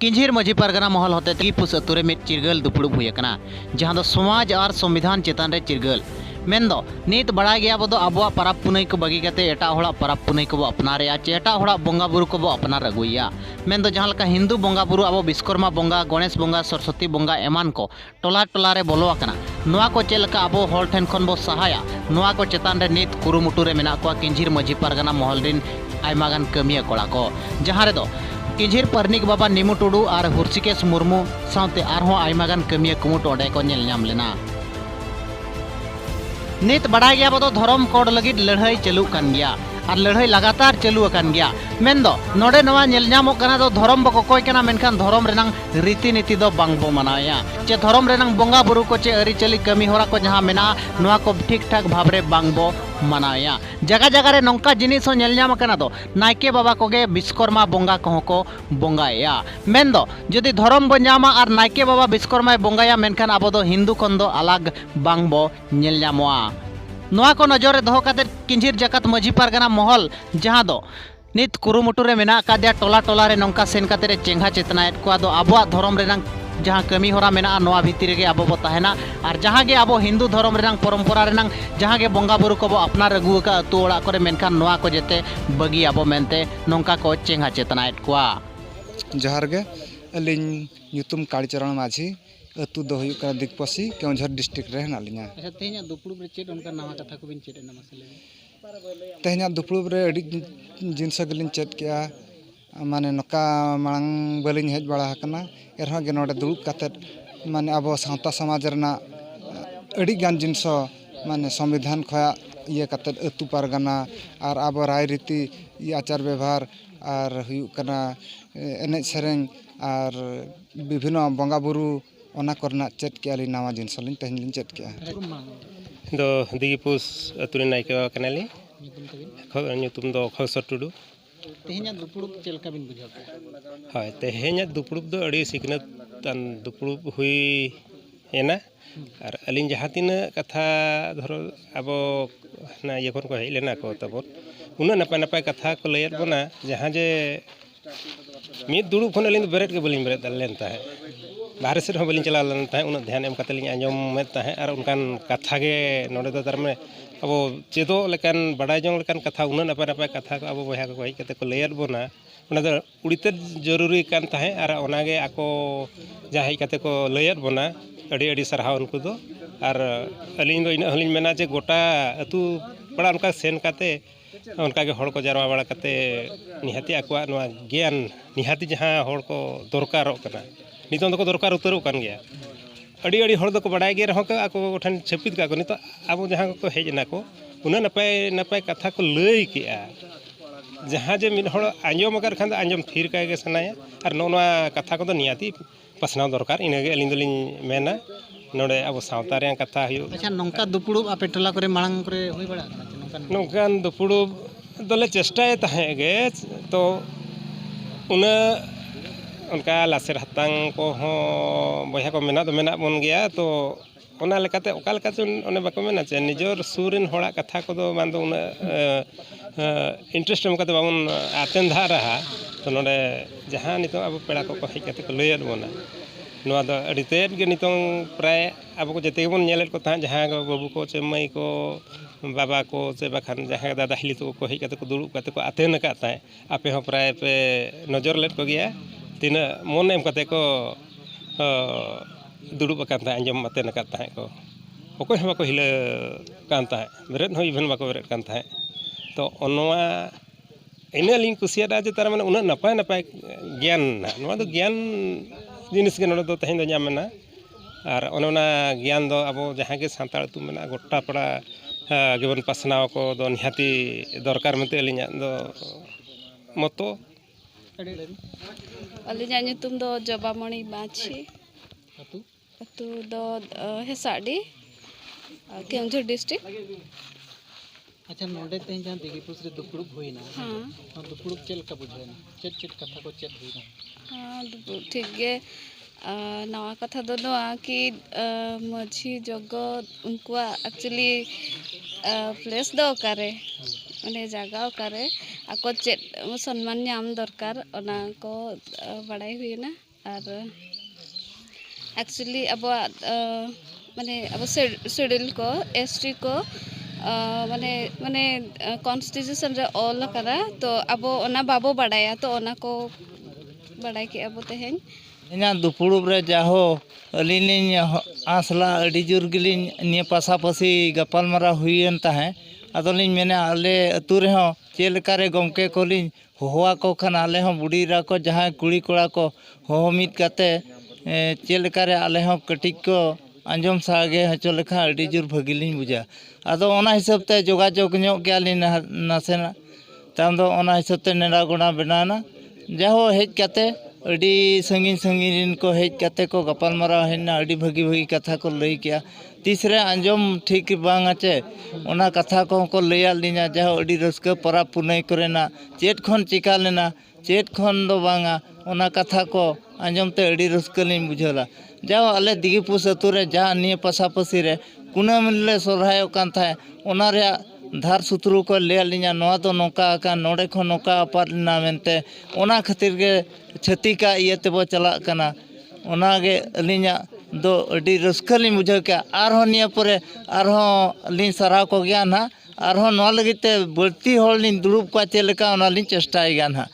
किंझिर मजी पारगना महल होते गिपुस अतुरे में चिरगल दुपुड़ुब हुई कना जहां दो समाज और संविधान चेतान रे चिरगल मेन दो नीत बड़ा गया बदो अबुआ परब पुनई को बगी कते एटा होड़ा परब पुनई को अपनारे एटा होड़ा बोंगा बुरु को अपनार अगुया मेन दो जहां हिंदू बोंगा बुरु अब विश्वकर्मा बोंगा गणेश बोंगा सरस्वती बोंगा एमान को टोला टोला रे बोलो आकना नोआ को चेलका अब हर ठेन खन बो सहाया नोआ को चेतान रे नीत कुरुमुटु रे मेना को किंझिर मजी पारगना महल रिन आयमागान कमिया कोड़ा को जहां रे दो किंझिर परनिक बाबा निमु टुडू और हुर्सिकेश मुर्मू साउते आरहों आयमागान कमिया कुमुट ओडे को नेल नाम लेना नित बड़ा गया बदो धर्म कोड लगिद लड़ाई चलू कान गया और लड़ाई लगातार चलू अकान गया मेन दो नोडे नवा नेल नामो कना दो धर्म बको कोय कना मेनखान धर्म रेनांग रीति नीति दो बांगबो मनाया चे धर्म रेनांग बोंगा बुरु को चे अरी चली कमी होरा को जहां मेना नवा को ठीक ठाक भाबरे बांगबो मनाया जगह जगह रे नौका जिनिस हो नेल नाम कना दो नायके बाबा कोगे विश्वकर्मा बोंगा कहो को बोंगाया मेन दो जदि धर्म बो नामा और नायके बाबा विश्वकर्मा बोंगाया मेनखान आबो दो हिंदू खन दो अलग बांगबो नेल नामोआ नोआ को नजर रे दोहो काते किंझिर जकात मजी पारगना महल जहां दो नित कुरुमुटु रे मेना कादिया टोला टोला रे नौका सेन काते रे चेंगा चेतनाएत को दो आबुआ धर्म रेनांग जहां कमी होरा मेना नोआ भीतर गे आबो बो ताहेना और जहां गे आबो हिंदू धर्म रेनांग परंपरा रेनांग जहां गे बोंगा बुरु को बो अपनार अगु का अतु ओड़ा करे मेनखान नोआ को जेते बगी आबो मेनते नौका को चेंगा चेतनाएत को जहार गे अलिन ᱧᱩᱛᱩᱢ कालीचरण माझी अतु दो हुई का दिगपसी केवंझर डिस्ट्रिक्ट रे हनालिया अच्छा तेहना दुपुड़ुब रे चेड उनका नावा कथा को बिन चेड एना मसले तेहना दुपुड़ुब रे अडी जिनस गलिन चेड किया माने नका मांग बलिन हेज बड़ा हकना एरहा गे नोडे दुड़ुब काते माने अब सावता समाज रना अडी गान जिनस माने संविधान खया ये काते अतु पारगना और अब राय रीति आचार व्यवहार और हुई कना एने सेरेंग और विभिन्न बोंगा बुरु ओना करना चेट के आली नावा जिनस लिन तेहन लिन चेट के दो दिगिपुस अतुरे नायके कनाली ᱧᱩᱛᱩᱢ दो खसर टुडू तेहना दुपुड़ुब चेलका बिन बुझाव हाय तेहना दुपुड़ुब दो अड़ी सिकनत तान दुपुड़ुब हुई एना और अलिन जहाँ तीन कथा धरो अब ना ये को हेज लेना को तब उन्ना नपाय नपाय कथा को लैद बना जहाँ जे मिद दुड़ुब खन अलिन बेरेट के बलिन बेरेट लेन ताहे बाहर से बलिन चला लेन ताहे उन्ना ध्यान एम कते लिन आंजम में ताहे और उनकान कथा गे नोडे दो तरमे अब चेदो लेकान बड़ाय जोंग लेकान कथा उन्ना नपाय नपाय कथा को अब बया को हेज कते को लैद बना उना दो उड़ीते जरूरी कान ताहे और ओनागे आको जहाँ हेज कते को लैद बना अड़ी अड़ी सरहाव उनको दो और अलिन दो इन हलिन मेना जे गोटा अतु बड़ा उनका सेन काते उनका के हड़ को जारवा बड़ा कते निहाती आकुआ नवा ज्ञान निहाती जहाँ हड़ को दरकारों कना नितों दो दरकार उतरों कान गया अड़ी अड़ी हड़ दो को बड़ाय गे रहो आको ठन छपित का को नितो अब जहाँ को हेज ना को उना नपाय नपाय कथा को लई केआ जहाँ जे मिन हड़ आंजम अगर खान आंजम थीर का गे सनाया और नोना कथा को निहाती पसनाव दरकार इनगे अलिन दोलिन मेना नोडे अब सावता रे कथा हुई अच्छा नौका दुपुड़ुब आपे टोला करे मांग करे होई बड़ा नौकान दुपुड़ुब दोले चेष्टाए ताहेगे तो उना उनका लासेर हतांग को हो बया को मेना तो मेना बन गया तो ओना लेकाते ओका लेकाते ओने बाको मेना चे निजर सुरिन होड़ा कथा को दो मान दो उना इंटरेस्ट एम कते बाबन आतेन धा रहा तो नोडे जहां नितो अब पेड़ा को हेज कते को लैद बना नोआ दो अडी तेज गे नितो प्राय अब को जते बन नेलेट को ता जहां बाबू को चे मई को बाबा को से बखान जहाँ दादा हिली तो को हेज को दुड़ुब कते को आतेन का ताए आपे हो प्राय पे नजर लेट को गया तीन मन एम कते को दुड़ुब कान ताए अंजम आतेन का ताए को ओको हम को हिला कान ताए बेरेट हो इवन बाको बेरेट कान ताए तो ओनवा इना लिंग कुसियादा जे तार माने उना नपाय नपाय ज्ञान नवा दो ज्ञान जिनिस के नोडे दो तहेन दो ᱧᱟᱢ और ओना ज्ञान दो अब जहाँ के सानताड़ तु मेना गोटा पड़ा गेबन पासनाव को दो निहाती दरकार मते अलिना दो मतो अलिना ᱧᱩᱛᱩᱢ दो जबामणि माछी अतु दो हेसाडी केवंझर डिस्ट्रिक्ट अच्छा नोडे तेहन जहां दिगिपुस रे दुपुड़ुब होइना हां दुपुड़ुब चेल का बुझाइना चेट चेट कथा को चेट होइना हां दुपुड़ुब ठीक गे नवा कथा दो नवा कि मझी जगो उनकुआ एक्चुअली प्लेस दो करे उन्हें जगह करे आको चेट सम्मान नाम दरकार ओना को बड़ाई हुई ना और एक्चुअली अब माने अब शेड्यूल को एसटी को माने माने कॉन्स्टिट्यूशन रे ऑल करा तो अब ओना बाबो बाडाया तो ओना को बाडाय के अब तेहेन ᱤᱧᱟᱹᱜ ᱫᱩᱯᱲᱩᱵ ᱨᱮ ᱡᱟᱦᱳ ᱟᱹᱞᱤᱧ ᱞᱤᱧ ᱟᱸᱥᱞᱟ ᱟᱹᱰᱤ ᱡᱳᱨ ᱜᱮᱞᱤᱧ ᱱᱤᱭᱟᱹ ᱯᱟᱥᱟᱯᱟᱥᱤ ᱜᱟᱯᱟᱞᱢᱟᱨᱟᱣ ᱦᱩᱭᱮᱱ ᱛᱟᱦᱮᱸ ᱟᱫᱚᱞᱤᱧ ᱢᱮᱱᱟ ᱟᱞᱮ ᱟᱹᱛᱩ ᱨᱮᱦᱚᱸ ᱪᱮᱫ ᱞᱮᱠᱟᱨᱮ ᱜᱚᱢᱠᱮ ᱠᱚᱞᱤᱧ ᱦᱚᱦᱚᱣᱟᱠᱚ ᱠᱷᱟᱱ ᱟᱞᱮ ᱦᱚᱸ ᱵᱩᱰᱷᱤᱨᱟ ᱠᱚ ᱡᱟᱦᱟᱸᱭ ᱠᱩᱲᱤ ᱠᱚᱲᱟ ᱠᱚ ᱦᱚᱦᱚ ᱢᱤᱫ ᱠᱟᱛᱮ ᱪᱮᱫ ᱞᱮᱠᱟᱨᱮ ᱟᱞᱮ ᱦᱚᱸ ᱠᱟᱹᱴᱤᱡ ᱠᱚ ᱟᱸᱡᱚᱢ ᱥᱟᱸᱜᱮ ᱦᱚᱪᱚ ᱞᱮᱠᱷᱟᱱ ᱟᱹᱰᱤ ᱡᱳᱨ ᱵᱷᱟᱹᱜᱤ ᱞᱤᱧ ᱵᱩᱡᱟ ᱟᱫᱚ ᱚᱱᱟ ᱦᱤᱥᱟᱹᱵ ᱛᱮ ᱡᱳᱜᱟᱡᱳᱜᱽ ᱧᱚᱜ ᱜᱮᱭᱟᱞᱤᱧ ᱱᱟᱥᱮᱱᱟᱜ ᱛᱟᱭᱚᱢ ᱫᱚ ᱚᱱᱟ ᱦᱤᱥᱟᱹᱵ ᱛᱮ ᱱᱮᱰᱟ ᱜᱚᱲᱟ ᱵᱮᱱᱟᱣᱱᱟ ᱡᱟᱦᱳ ᱦᱮᱡ ᱠᱟᱛᱮ ᱟᱹᱰᱤ ᱥᱟᱺᱜᱤᱧ ᱥᱟᱺᱜᱤᱧ ᱨᱮᱱ ᱠᱚ ᱦᱮᱡ ᱠᱟᱛᱮ ᱠᱚ ᱜᱟᱯᱟᱞᱢᱟᱨᱟᱣ ᱦᱮᱡᱱᱟ ᱟᱹᱰᱤ ᱵᱷᱟᱹᱜᱤ ᱵᱷᱟᱹᱜᱤ ᱠᱟᱛᱷᱟ ᱠᱚ ᱞᱟᱹᱭ ᱠᱮᱜᱼᱟ ᱛᱤᱥᱨᱮ ᱟᱸᱡᱚᱢ ᱴᱷᱤᱠ ᱵᱟᱝᱟ ᱪᱮ ᱚᱱᱟ ᱠᱟᱛᱷᱟ ᱠᱚᱦᱚᱸ ᱠᱚ ᱞᱟᱹᱭᱟᱫ ᱞᱤᱧᱟ ᱡᱟᱦᱳ ᱟᱹᱰᱤ ᱨᱟᱹᱥᱠᱟᱹ ᱯᱚᱨᱚᱵᱽ ᱯᱩᱱᱟᱹᱭ ᱠᱚᱨᱮᱱᱟᱜ ᱪᱮᱫ ᱠᱷᱚᱱ ᱪᱤᱠᱟ ᱞᱮᱱᱟ ᱪᱮᱫ ᱠᱷᱚᱱ ᱫᱚ ᱵᱟᱝᱟ ᱚᱱᱟ ᱠᱟᱛᱷᱟ ᱠᱚ ᱟᱸᱡᱚᱢ ᱛᱮ ᱟᱹᱰᱤ ᱨᱟᱹᱥᱠᱟᱹ ᱞᱤᱧ ᱵᱩᱡᱷᱟᱹᱣᱟ ᱡᱟᱦᱳ ᱟᱞᱮ ᱫᱤᱜᱤᱯᱩᱥ ᱟᱹᱛᱩ ᱨᱮ ᱡᱟᱦᱟᱸ ᱱᱤᱭᱟᱹ ᱯᱟᱥᱟᱯᱟᱥᱤ ᱨᱮ ᱠᱩᱱᱟᱹᱢᱤ ᱨᱮᱞᱮ ᱥᱚᱨᱦᱟᱭᱚᱜ ᱠᱟᱱ ᱛᱟᱦᱮᱸ ᱚᱱᱟ ᱨᱮᱭᱟᱜ ᱫᱷᱟᱨ ᱥᱩᱛᱨᱩ ᱠᱚ ᱞᱟᱹᱭᱟᱫ ᱞᱤᱧᱟ ᱱᱚᱣᱟ ᱫᱚ ᱱᱚᱝᱠᱟ ᱟᱠᱟᱱ ᱱᱚᱰᱮ ᱠᱷᱚᱱ ᱱᱚᱝᱠᱟ ᱟᱯᱟᱛ ᱞᱮᱱᱟ ᱢᱮᱱᱛᱮ ᱚᱱᱟ ᱠᱷᱟᱹᱛᱤᱨ ᱜᱮ ᱪᱷᱟᱹᱛᱤᱠᱟᱜ ᱤᱭᱟᱹ ᱛᱮᱵᱚ ᱪᱟᱞᱟᱜ ᱠᱟᱱᱟ ᱚᱱᱟᱜᱮ ᱟᱹᱞᱤᱧᱟᱜ ᱫᱚ ᱟᱹᱰᱤ ᱨᱟᱹᱥᱠᱟᱹ ᱞᱤᱧ ᱵᱩᱡᱷᱟᱹᱣ ᱠᱮᱜᱼᱟ ᱟᱨᱦᱚᱸ ᱱᱤᱭᱟᱹ ᱯᱚᱨᱮ ᱟᱨᱦᱚᱸ ᱞᱤᱧ ᱥᱟᱨᱦᱟᱣ ᱠᱚᱜᱮᱭᱟ ᱱᱟᱦᱟᱜ ᱟᱨᱦᱚᱸ ᱱᱚᱣᱟ ᱞᱟᱹᱜᱤᱫ ᱛᱮ ᱵᱟᱹᱲᱛᱤ ᱦᱚᱲ ᱞᱤᱧ ᱫᱩᱲᱩᱵ ᱠᱚᱣᱟ ᱪᱮᱫ ᱞᱮᱠᱟ ᱚᱱᱟᱞᱤᱧ ᱪᱮᱥᱴᱟᱭ ᱜᱮᱭᱟ ᱱᱟᱦᱟᱜ